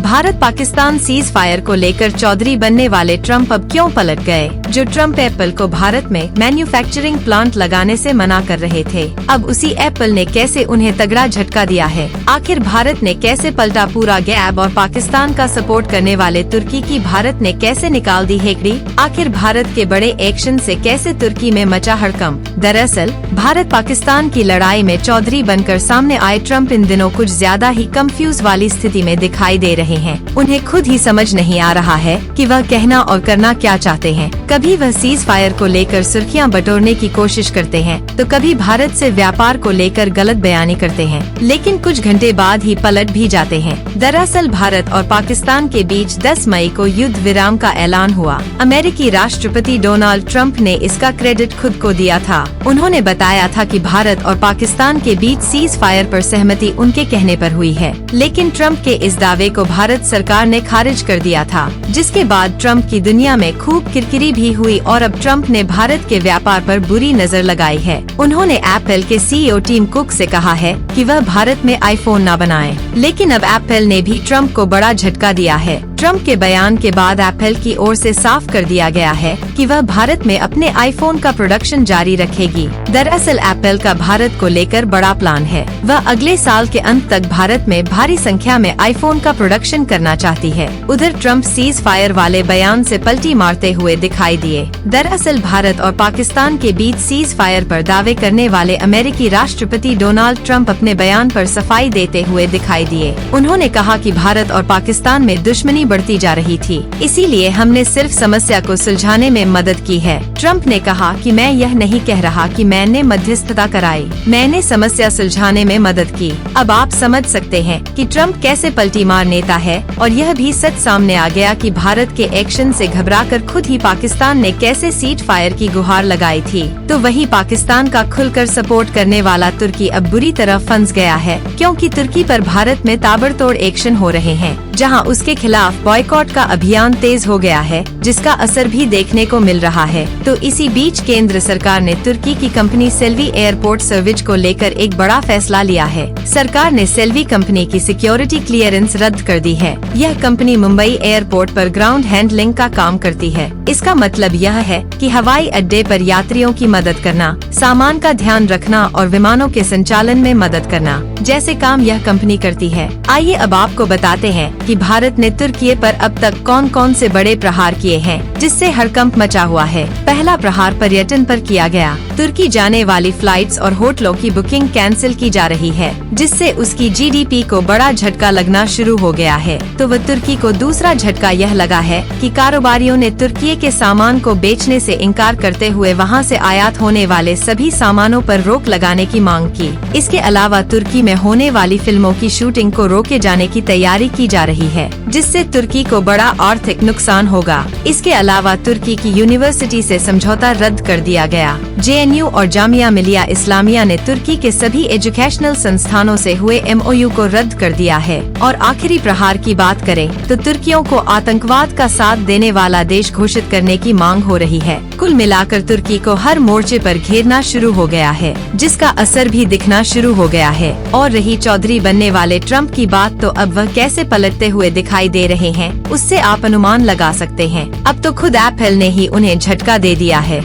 Bharat Pakistan cease fire को लेकर चौधरी बनने वाले ट्रम्प अब क्यों पलट गए? जो ट्रम्प एप्पल को भारत में मैन्युफैक्चरिंग प्लांट लगाने से मना कर रहे थे, अब उसी एप्पल ने कैसे उन्हें तगड़ा झटका दिया है? आखिर भारत ने कैसे पलटा पूरा गैब और पाकिस्तान का सपोर्ट करने वाले तुर्की की भारत ने कैसे निकाल दी हेकड़ी? आखिर भारत के बड़े एक्शन से कैसे तुर्की में मचा हड़कंप? दरअसल भारत पाकिस्तान की लड़ाई में चौधरी बनकर सामने आए ट्रम्प इन दिनों कुछ ज्यादा ही कंफ्यूज वाली स्थिति में दिखाई दे रहे हैं। उन्हें खुद ही समझ नहीं आ रहा है कि वह कहना और करना क्या चाहते हैं। कभी वह सीज फायर को लेकर सुर्खियां बटोरने की कोशिश करते हैं, तो कभी भारत से व्यापार को लेकर गलत बयानी करते हैं, लेकिन कुछ घंटे बाद ही पलट भी जाते हैं। दरअसल भारत और पाकिस्तान के बीच 10 मई को युद्ध विराम का ऐलान हुआ। अमेरिकी राष्ट्रपति डोनाल्ड ट्रंप ने इसका क्रेडिट खुद को दिया था। उन्होंने बताया था कि भारत और पाकिस्तान के बीच सीज फायर पर सहमति उनके कहने पर हुई है, लेकिन ट्रंप के इस दावे को भारत सरकार ने खारिज कर दिया था, जिसके बाद ट्रंप की दुनिया में खूब किरकिरी भी हुई और अब ट्रंप ने भारत के व्यापार पर बुरी नजर लगाई है। उन्होंने एप्पल के सीईओ टिम कुक से कहा है कि वह भारत में आईफोन न बनाए, लेकिन अब एप्पल ने भी ट्रंप को बड़ा झटका दिया है। ट्रंप के बयान के बाद एप्पल की ओर से साफ कर दिया गया है कि वह भारत में अपने आईफोन का प्रोडक्शन जारी रखेगी। दरअसल एप्पल का भारत को लेकर बड़ा प्लान है। वह अगले साल के अंत तक भारत में भारी संख्या में आईफोन का प्रोडक्शन करना चाहती है। उधर ट्रंप सीज फायर वाले बयान से पलटी मारते हुए दिखाई दिए। दरअसल भारत और पाकिस्तान के बीच सीज फायर पर दावे करने वाले अमेरिकी राष्ट्रपति डोनाल्ड ट्रंप अपने बयान पर सफाई देते हुए दिखाई दिए। उन्होंने कहा कि भारत और पाकिस्तान में दुश्मनी बढ़ती जा रही थी, इसीलिए हमने सिर्फ समस्या को सुलझाने में मदद की है। ट्रंप ने कहा कि मैं यह नहीं कह रहा कि मैंने मध्यस्थता कराई, मैंने समस्या सुलझाने में मदद की। अब आप समझ सकते हैं कि ट्रंप कैसे पलटी मार नेता है, और यह भी सच सामने आ गया कि भारत के एक्शन से घबराकर खुद ही पाकिस्तान ने कैसे सीज फायर की गुहार लगाई थी। तो वही पाकिस्तान का खुलकर सपोर्ट करने वाला तुर्की अब बुरी तरह फंस गया है, क्योंकि तुर्की पर भारत में ताबड़तोड़ एक्शन हो रहे हैं, जहां उसके खिलाफ बॉयकॉट का अभियान तेज हो गया है, जिसका असर भी देखने को मिल रहा है। तो इसी बीच केंद्र सरकार ने तुर्की की कंपनी सेल्वी एयरपोर्ट सर्विस को लेकर एक बड़ा फैसला लिया है। सरकार ने सेल्वी कंपनी की सिक्योरिटी क्लियरेंस रद्द कर दी है। यह कंपनी मुंबई एयरपोर्ट पर ग्राउंड हैंडलिंग का काम करती है। इसका मतलब यह है कि हवाई अड्डे पर यात्रियों की मदद करना, सामान का ध्यान रखना और विमानों के संचालन में मदद करना जैसे काम यह कंपनी करती है। आइए अब आपको बताते हैं कि भारत ने तुर्की पर अब तक कौन कौन से बड़े प्रहार किए हैं, जिससे हड़कंप मचा हुआ है। पहला प्रहार पर्यटन पर किया गया। तुर्की जाने वाली फ्लाइट्स और होटलों की बुकिंग कैंसिल की जा रही है, जिससे उसकी जीडीपी को बड़ा झटका लगना शुरू हो गया है। तो वह तुर्की को दूसरा झटका यह लगा है कि कारोबारियों ने तुर्की के सामान को बेचने से इनकार करते हुए वहां से आयात होने वाले सभी सामानों पर रोक लगाने की मांग की। इसके अलावा तुर्की में होने वाली फिल्मों की शूटिंग को रोके जाने की तैयारी की जा रही है, जिससे तुर्की को बड़ा आर्थिक नुकसान होगा। इसके अलावा तुर्की की यूनिवर्सिटी से समझौता रद्द कर दिया गया। जेएनयू और जामिया मिलिया इस्लामिया ने तुर्की के सभी एजुकेशनल संस्थानों से हुए एमओयू को रद्द कर दिया है। और आखिरी प्रहार की बात करें तो तुर्कियों को आतंकवाद का साथ देने वाला देश घोषित करने की मांग हो रही है। कुल मिलाकर तुर्की को हर मोर्चे पर घेरना शुरू हो गया है, जिसका असर भी दिखना शुरू हो गया है। और रही चौधरी बनने वाले ट्रंप की बात, तो अब वह कैसे पलटते हुए दिखाई दे रहे हैं, उससे आप अनुमान लगा सकते हैं। अब तो खुद एप्पल ने ही उन्हें झटका दे दिया है।